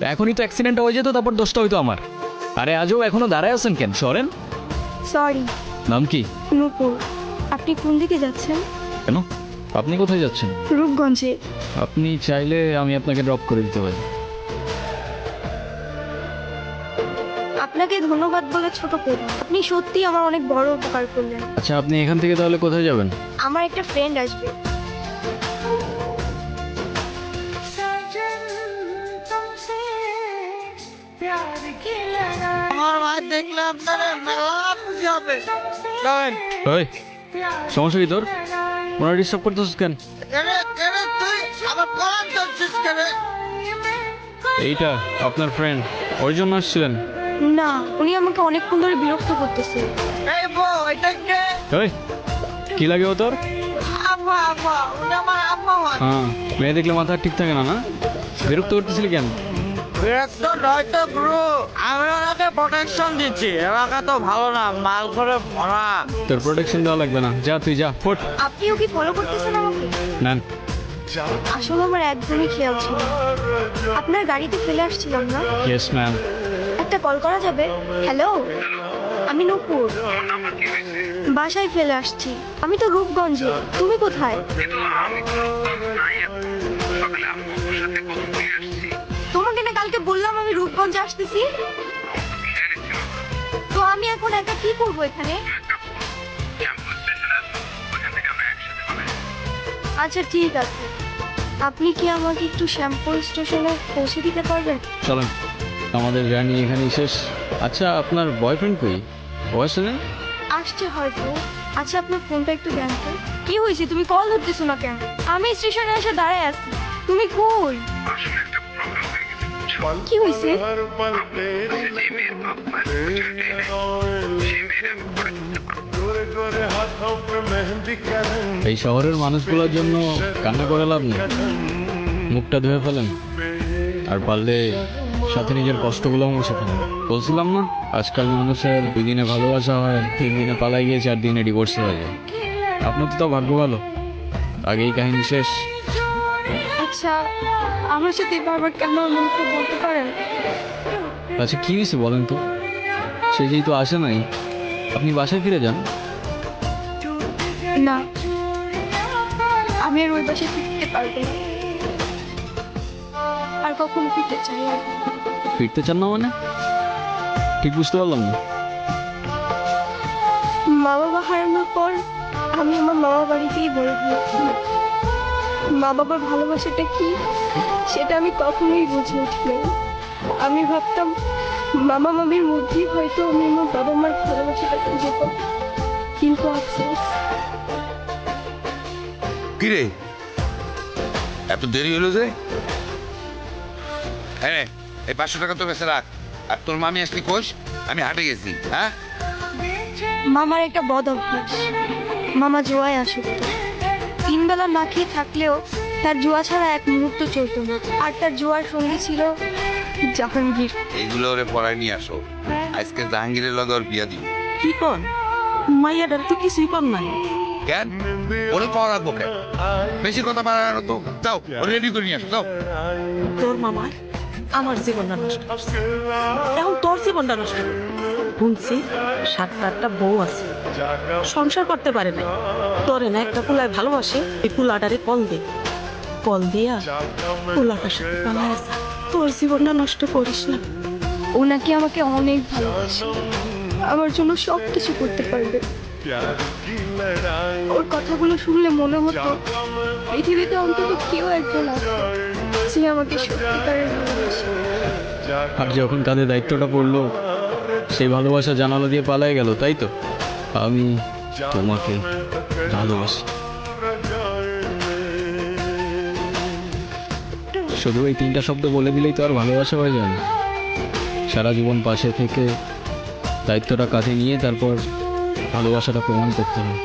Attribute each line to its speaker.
Speaker 1: এখনই তো অ্যাক্সিডেন্ট হয়ে যেত, তারপর দোষটা হইতো আমার। আরে আজও এখনো দাঁড়ায় আছেন কেন, সরেন।
Speaker 2: সরি।
Speaker 1: নাম কি?
Speaker 2: নূপুর। আপনি কোন দিকে যাচ্ছেন?
Speaker 1: কেন, আপনি কোথায় যাচ্ছেন?
Speaker 2: রূপগঞ্জে।
Speaker 1: আপনি চাইলে আমি আপনাকে ড্রপ করে দিতে পারি।
Speaker 2: আপনাকে ধন্যবাদ বলে ছোট করব। আপনি সত্যি আমার অনেক বড় উপকার করলেন।
Speaker 1: আচ্ছা, আপনি এখান থেকে তাহলে কোথায় যাবেন?
Speaker 2: আমার একটা ফ্রেন্ড আসবে।
Speaker 3: দেখলাম
Speaker 1: ওই, সমস্যা কি তোর? ওনারা ডিস্টার্ব করতেছিস কেন? এইটা আপনার ফ্রেন্ড, ওই জন্য আসছিলেন?
Speaker 2: না, উনি আমাকে অনেকক্ষণ ধরে বিরক্ত করতেছে।
Speaker 1: ওই, কি লাগে ও তোর? হ্যাঁ, মেয়ে দেখলে মাথা ঠিক থাকে না, না? বিরক্ত করতেছিলি কেন?
Speaker 3: আমি ওনাকে প্রোটেকশন দিচ্ছি, এলাকা তো ভালো না, মাল করে ভরা।
Speaker 1: তোর প্রোটেকশন দেওয়া লাগবে না, যা তুই যা, ফোট।
Speaker 2: আপনিও কি ফলো করতেছেন আমাকে?
Speaker 1: নেন।
Speaker 2: আসলে আমার একদমই খেয়াল ছিল না। আপনার গাড়িতে ফেলে আসছিলাম না?
Speaker 1: Yes ma'am.
Speaker 2: একটা কল করা যাবে? হ্যালো, আমি নূপুর। বাসায় ফেলে আসছি। আমি তো রূপগঞ্জে। তুমি কোথায়? তোমাকে না কালকে বললাম আমি রূপগঞ্জে আসতেছি। তো আমি এখন একা কি করবো এখানে? আচ্ছা ঠিক আছে, আপনি কি আমাকে একটু শ্যামপুর স্টেশনে পৌঁছে দিতে পারবেন?
Speaker 1: চলেন, আমাদের জার্নি এখানেই শেষ। আচ্ছা, আপনার বয়ফ্রেন্ড কই? ও আসছে না?
Speaker 2: আসছে হয়তো। আচ্ছা, আপনার ফোনটা একটু দেন তো। কি হয়েছে, তুমি কল ধরতেছো না কেন? আমি স্টেশনে এসে দাঁড়ায় আছি, তুমি কই? কি হয়েছে?
Speaker 1: এই শহরের মানুষগুলোর জন্য কান্না করে লাভ নেই, মুখটা ধুয়ে ফেলেন, আর পারলে সাথে নিজের কষ্টগুলো মুছে ফেলেন। বলছিলাম না, আজকাল মানুষের 2 দিনে ভালোবাসা হয়, 3 দিনে পালাই গিয়ে 4 দিনে ডিভোর্স হয়ে যায়। আপনার তো তাও ভাগ্য ভালো, আগেই কাহিনী শেষ।
Speaker 2: আচ্ছা, আমার সাথে বারবার কেন এমন করে বলতে পারেন?
Speaker 1: আচ্ছা, কি হয়েছে বলেন তো? সে যেহেতু আসে নাই, আপনি বাসায় ফিরে যান।
Speaker 2: না, আমি আর ওই বাসায় ফিরতে পারবো না। আর কখনো ফিরতে চাই না।
Speaker 1: ফিরতে চান না মানে? ঠিক বুঝতে পারলাম না।
Speaker 2: মা বাবা হারানোর পর আমি আমার মামা বাড়িতেই বড় হয়েছি। মা বাবার ভালোবাসাটা কি সেটা আমি কখনোই বুঝে উঠিনি। আমি ভাবতাম মামা মামির মধ্যেই হয়তো আমি আমার বাবা মার ভালোবাসাটা খুঁজে পাবো, কিন্তু আফসোস।
Speaker 4: কিরে, এত দেরি হলো যে? হ্যাঁ, এই 500 টাকা তো কাছে রাখ। আর তোর মামি আসলি কোষ? আমি হাটে গেছি। হ্যাঁ,
Speaker 2: মামার একটা বদ অভ্যাস, মামা জুয়ায় আসক্ত। 3 বেলা না খেয়ে থাকলেও তার জুয়া ছাড়া এক মুহূর্ত চলতো না। আর তার জুয়ার সঙ্গী ছিল জাহাঙ্গীর।
Speaker 4: এইগুলো ওরে পড়ায় নিয়ে আসো। আজকে জাহাঙ্গীরের লগে ওর বিয়া দিব।
Speaker 3: কি কর মাইয়াটার তো কিছুই কর নাই।
Speaker 4: কেন? ওরে পাওয়া রাখবো কেন? বেশি কথা বাড়ানো তো। যাও, ওরে রেডি করে নিয়ে আসো, যাও।
Speaker 3: তোর মামার আমার জীবনটা নষ্ট, এখন তোর জীবনটা নষ্ট। শুনছি 7-8টা বউ আছে, সংসার করতে পারে না। তোরে না একটা কুলায় ভালোবাসে, এই কুলাটারে কল দে, কল দিয়া কুলাটার সাথে পালায় যা। তোর জীবনটা নষ্ট করিস না।
Speaker 2: ও নাকি আমাকে অনেক ভালোবাসে, আমার জন্য সব কিছু করতে পারবে। ওর কথাগুলো শুনলে মনে হতো পৃথিবীতে অন্তত কেউ একজন আছে যে আমাকে সত্যিকারের ভালোবাসে।
Speaker 1: আর যখন তাদের দায়িত্বটা পড়লো, সেই ভালোবাসা জানালা দিয়ে পালাই গেল, তাই তো? আমি তোমাকে ভালোবাসি। শুধু এই 3টা শব্দ বলে দিলেই তো আর ভালোবাসা হয়ে যায় না। সারা জীবন পাশে থেকে দায়িত্বটা কাঁধে নিয়ে তারপর ভালোবাসাটা প্রমাণ করতে হয়।